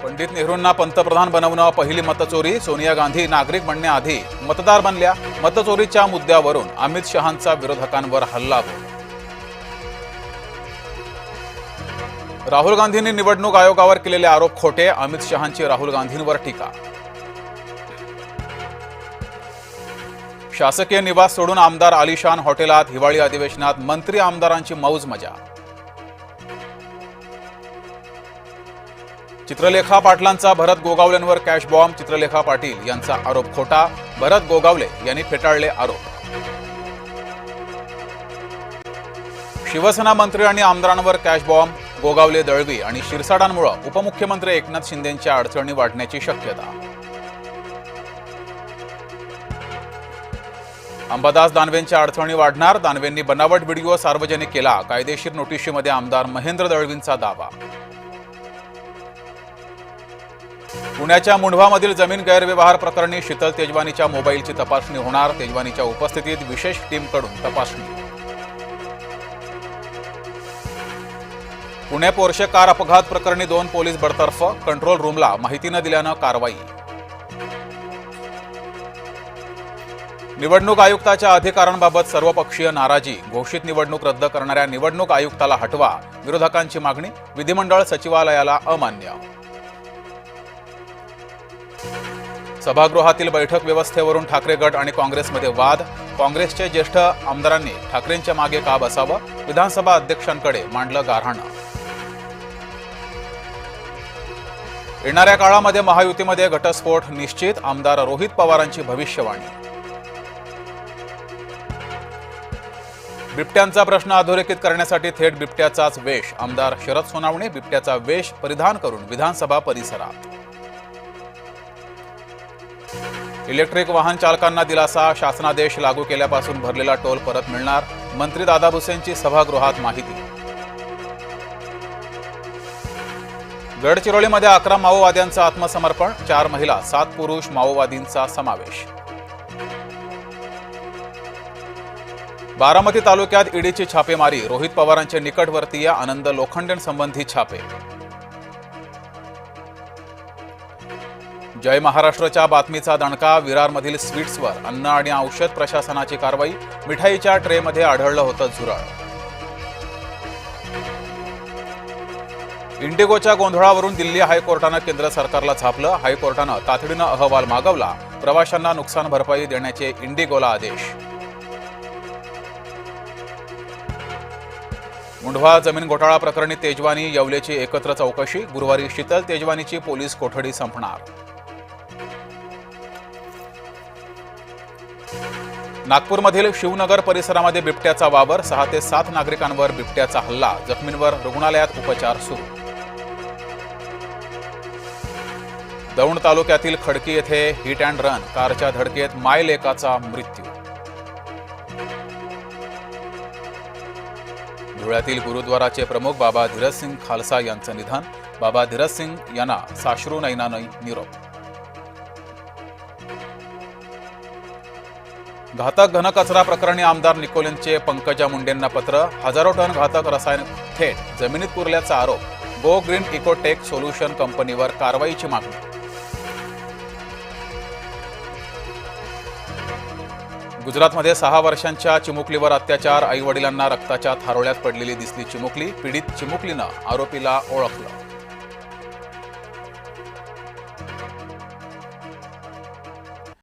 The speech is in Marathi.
पंडित नेहरूंना पंतप्रधान बनवणं पहिली मतचोरी. सोनिया गांधी नागरिक बनण्याआधी मतदार बनल्या. मतचोरीच्या मुद्द्यावरून अमित शहांचा विरोधकांवर हल्लाबोल. राहुल गांधींनी निवडणूक आयोगावर केलेले आरोप खोटे. अमित शहांची राहुल गांधींवर टीका. शासकीय निवास सोडून आमदार आलिशान हॉटेलात. हिवाळी अधिवेशनात मंत्री आमदारांची मौज मजा. चित्रलेखा पाटलांचा भरत गोगावलेंवर कॅश बॉम्ब. चित्रलेखा पाटील यांचा आरोप खोटा. भरत गोगावले यांनी फेटाळले आरोप. शिवसेना मंत्री आणि आमदारांवर कॅश बॉम्ब. गोगावले, दळवी आणि शिरसाडांमुळे उपमुख्यमंत्री एकनाथ शिंदेंच्या अडचणी वाढण्याची शक्यता. अंबादास दानवेंच्या अडचणी वाढणार. दानवेंनी बनावट व्हिडिओ सार्वजनिक केला. कायदेशीर नोटिशीमध्ये आमदार महेंद्र दळवींचा दावा. पुण्याच्या मुंढवामधील जमीन गैरव्यवहार प्रकरणी शीतल तेजवानीच्या मोबाईलची तपासणी होणार. तेजवानीच्या उपस्थितीत विशेष टीमकडून तपासणी. पुणे पोर्शे कार अपघात प्रकरणी 2 पोलीस बडतर्फ. कंट्रोल रूमला माहिती न दिल्यानं कारवाई. निवडणूक आयुक्ताच्या अधिकारांबाबत सर्वपक्षीय नाराजी. घोषित निवडणूक रद्द करणाऱ्या निवडणूक आयुक्ताला हटवा. विरोधकांची मागणी. विधिमंडळ सचिवालयाला अमान्य. सभागृहातील बैठक व्यवस्थेवरून ठाकरे गट आणि काँग्रेसमध्ये वाद. काँग्रेसचे ज्येष्ठ आमदारांनी ठाकरेंच्या मागे का बसावं. विधानसभा अध्यक्षांकडे मांडलं गाऱ्हाणं. येणाऱ्या काळामध्ये महायुतीमध्ये घटस्फोट निश्चित. आमदार रोहित पवारांची भविष्यवाणी. बिबट्यांचा प्रश्न अधोरेखित करण्यासाठी थेट बिबट्याचाच वेश. आमदार शरद सोनावणे बिबट्याचा वेश परिधान करून विधानसभा परिसरात. इलेक्ट्रिक वाहन चालकांना दिलासा. शासनादेश लागू केल्यापासून भरलेला टोल परत मिळणार. मंत्री दादा भुसेंची सभागृहात माहिती. गडचिरोलीमध्ये 11 माओवाद्यांचं आत्मसमर्पण. 4 महिला 7 पुरुष माओवादींचा समावेश. बारामती तालुक्यात ईडीची छापेमारी. रोहित पवारांचे निकटवर्तीय आनंद लोखंडेंसंबंधी छापे. जय महाराष्ट्रच्या बातमीचा दणका. विरारमधील स्वीट्सवर अन्न आणि औषध प्रशासनाची कारवाई. मिठाईच्या ट्रेमध्ये आढळलं होतं झुरळ. इंडिगोच्या गोंधळावरून दिल्ली हायकोर्टानं केंद्र सरकारला झापलं. हायकोर्टानं तातडीनं अहवाल मागवला. प्रवाशांना नुकसान भरपाई देण्याचे इंडिगोला आदेश. मुंढवा जमीन घोटाळा प्रकरणी तेजवानी येवलेची एकत्र चौकशी. गुरुवारी शीतल तेजवानीची पोलीस कोठडी संपणार. नागपूरमधील शिवनगर परिसरामध्ये बिबट्याचा वावर. 6 ते 7 नागरिकांवर बिबट्याचा हल्ला. जखमींवर रुग्णालयात उपचार सुरू. दौंड तालुक्यातील खडकी येथे हिट अँड रन कारच्या धडकेत मायलेकाचा मृत्यू. धुळ्यातील गुरुद्वाराचे प्रमुख बाबा धीरजसिंग खालसा यांचं निधन. बाबा धीरजसिंग यांना साश्रू नयनाने निरोप. घातक घनकचरा प्रकरणी आमदार निकोलेंचे पंकजा मुंडेंना पत्र. हजारो टन घातक रसायन थेट जमिनीत पुरल्याचा आरोप. गो ग्रीन इकोटेक सोल्युशन कंपनीवर कारवाईची मागणी. गुजरातमध्ये 6 वर्षांच्या चिमुकलीवर अत्याचार. आई वडिलांना रक्ताच्या थारोळ्यात पडलेली दिसली चिमुकली. पीडित चिमुकलीनं आरोपीला ओळखलं.